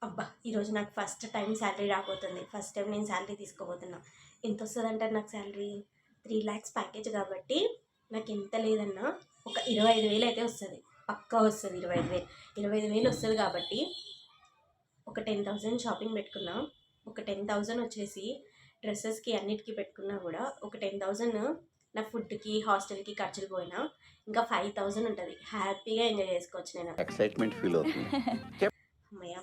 అబ్బా ఈరోజు నాకు ఫస్ట్ టైం శాలరీ రాబోతుంది. ఫస్ట్ టైం నేను శాలరీ తీసుకోబోతున్నా. ఎంత వస్తుంది అంటారు నాకు శాలరీ? 3 lakhs ప్యాకేజ్ కాబట్టి నాకు ఎంత లేదన్నా ఒక 25,000 అయితే వస్తుంది. పక్కా వస్తుంది. 25,000 వస్తుంది కాబట్టి ఒక 10,000 షాపింగ్ పెట్టుకున్నా. ఒక 10,000 వచ్చేసి డ్రెస్సెస్కి అన్నిటికీ పెట్టుకున్నా కూడా ఒక 10,000 నా ఫుడ్కి హాస్టల్కి ఖర్చులు పోయినా ఇంకా 5,000 ఉంటుంది. హ్యాపీగా ఎంజాయ్ చేసుకోవచ్చు. నేను ఎక్సైట్మెంట్ ఫీల్ అవుతుంది. అమ్మయ్య,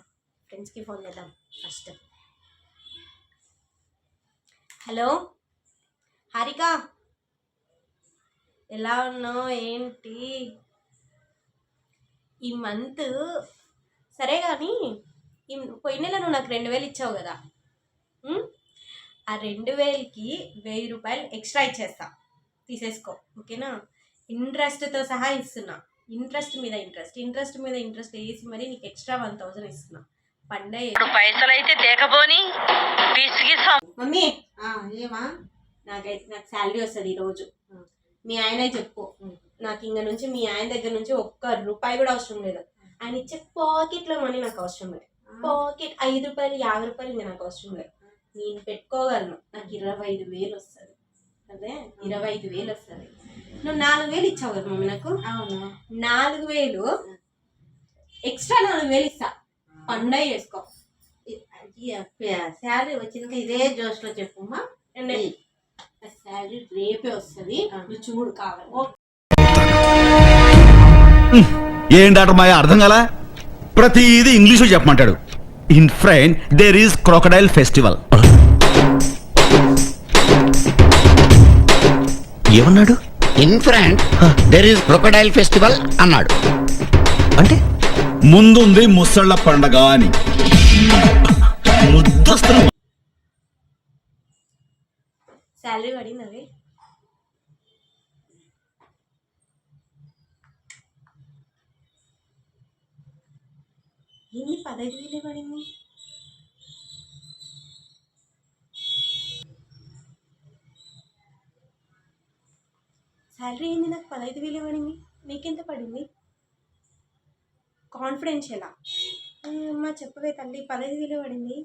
ఫ్రెండ్స్కి ఫోన్ చేద్దాం ఫస్ట్. హలో హారిక, ఎలా ఉన్నావు? ఏంటి ఈ మంత్? సరే కానీ పోయిన నెల నువ్వు నాకు 2,000 ఇచ్చావు కదా, ఆ 2,000కి 1,000 రూపాయలు ఎక్స్ట్రా ఇచ్చేస్తా, తీసేసుకో. ఓకేనా? ఇంట్రెస్ట్తో సహా ఇస్తున్నా. ఇంట్రెస్ట్ మీద ఇంట్రెస్ట్ వేసి మరి నీకు ఎక్స్ట్రా 1,000 ఇస్తున్నా. పండగ పైసలు అయితే తేకపోని మమ్మీ, ఏమా నాకు శాలరీ వస్తుంది ఈరోజు. మీ ఆయన చెప్పు, నాకు ఇంక నుంచి మీ ఆయన దగ్గర నుంచి ఒక్క రూపాయి కూడా అవసరం లేదు. ఆయన ఇచ్చే పాకెట్లో మనీ నాకు అవసరం లేదు. పాకెట్ 5 రూపాయలు 50 రూపాయలు ఇంకా నాకు అవసరం లేదు. నేను పెట్టుకోగలను. నాకు 25,000 వస్తుంది. అదే 25,000 వస్తుంది. నువ్వు 4,000 ఇచ్చావు కదా మమ్మీ నాకు. అవును, 4,000 ఎక్స్ట్రా 4,000 ఇస్తా. పండగ చేసుకో. శాలరీ వచ్చినాక ఇదే జోష్లో చెప్పుమ్మా. శాలరీ రేపే వస్తుంది. నువ్వు చూడు కావాలి. ఏం డాక్టర్ మాయ అర్థం కాలా? ప్రతిదీ ఇంగ్లీష్ చెప్పమంటాడు. In France there is crocodile festival. ఏమన్నాడు? In France there is crocodile festival అన్నాడు. అంటే ముందుంది ముసళ్ళ పండగ అని. ముద్దస్తున్నా. శాలరీ పడింది. అవి ఏంది 15,000 పడింది? శాలరీ ఏంది నాకు 15,000 పడింది. నీకెంత పడింది? కాన్ఫిడెన్షియలా? అమ్మా చెప్పవే తల్లి, 15,000 పడింది.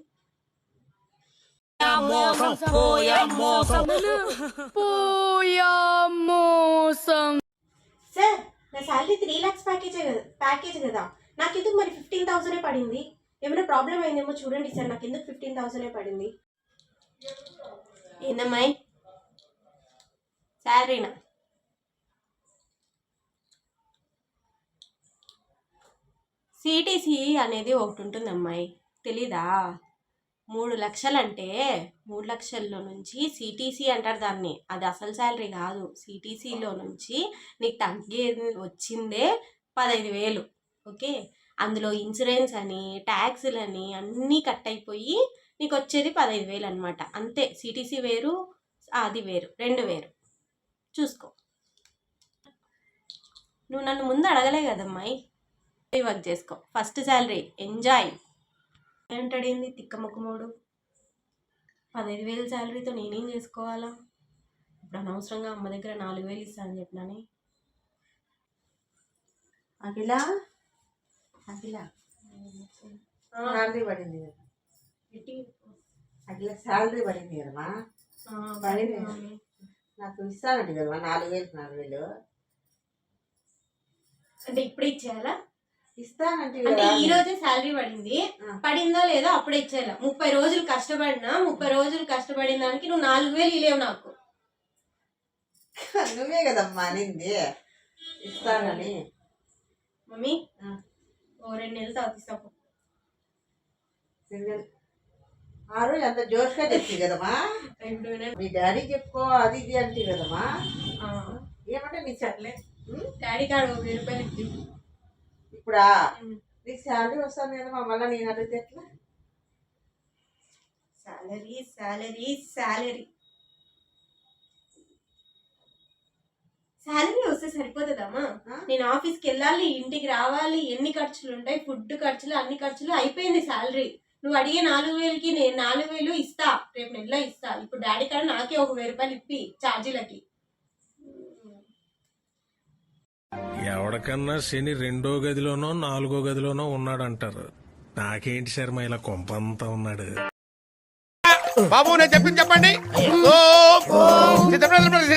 సార్, నా శాలరీ 3 lakhs ప్యాకేజ్ కదా, నాకెందుకు మరి 15,000 పడింది? ఏమైనా ప్రాబ్లం అయిందేమో చూడండి సార్. నాకెందుకు 15,000 పడింది? ఏందమ్మాయి శాలరీనా? సిటీసీ అనేది ఒకటి ఉంటుంది అమ్మాయి, తెలీదా? 3 లక్షలు అంటే 3 లక్షల్లో నుంచి సిటీసీ అంటారు దాన్ని. అది అసలు శాలరీ కాదు. సిటీసీలో నుంచి నీకు తగ్గేది వచ్చిందే 15,000. ఓకే, అందులో ఇన్సూరెన్స్ అని ట్యాక్సులని అన్నీ కట్ అయిపోయి నీకు వచ్చేది 15,000 అనమాట. అంతే. సిటీసీ వేరు, అది వేరు, 2 వేరు. చూసుకో. నువ్వు నన్ను ముందు అడగలే కదమ్మాయి. వర్క్ చేసుకో. First salary enjoy. ఏంటాడు ఏంది తిక్కముక్కమోడు? 15,000 శాలరీతో నేనేం చేసుకోవాలా? ఇప్పుడు అనవసరంగా అమ్మ దగ్గర 4,000 ఇస్తానని చెప్పినానే. అఖిల శాలరీ పడింది కదా. అఖిల శాలరీ పడింది కదమ్మా. పడింది. నాకు ఇస్తానండి కదమ్మా 4,000. అంటే ఇప్పుడే ఇచ్చేయాలా? ఇస్తానంటే అంటే ఈ రోజే శాలరీ పడింది. పడిందో లేదో అప్పుడే ఇచ్చేయాలా? 30 రోజులు కష్టపడినా 30 రోజులు కష్టపడిన దానికి నువ్వు 4,000 ఇలేవు నాకు. నువ్వే కదమ్మా అనింది ఇస్తానని. మమ్మీ, ఓ 2 నెలలు తాగిస్తావు. 2 నెలలు? ఆ రోజు అంత జోష్గా చెప్తుంది కదమ్మా. మీ డాడీ చెప్పుకో అది ఇది అంటే కదమ్మా. ఏమంటే నీ సర్లే. డాడీ కాడు 1,000 రూపాయలు ఇచ్చి. ఇప్పుడా నీకు శాలరీ వస్తుంది కదమ్మా, మళ్ళీ నేను అడిగితే ఎట్లా? శాలరీ శాలరీ శాలరీ శాలరీ వస్తే సరిపోతుందమ్మా? నేను ఆఫీస్కి వెళ్ళాలి, ఇంటికి రావాలి, ఎన్ని ఖర్చులు ఉంటాయి, ఫుడ్ ఖర్చులు, అన్ని ఖర్చులు అయిపోయింది శాలరీ. నువ్వు అడిగే 4,000కి నేను 4,000 ఇస్తా, రేపు నెలలో ఇస్తా. ఇప్పుడు డాడీ కాడ నాకే ఒక 1,000 రూపాయలు ఇప్పి ఛార్జీలకి. ఎవడికన్నా శని 2వ గదిలోనో 4వ గదిలోనో ఉన్నాడంటారు. నాకేంటి శర్మ ఇలా కొంపంతా ఉన్నాడు. బాబు నేను చెప్పింది చెప్పండి. ఓం చిత్తప్రదేశ్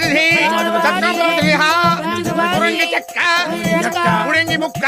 చెక్క ఉడంగి ముక్క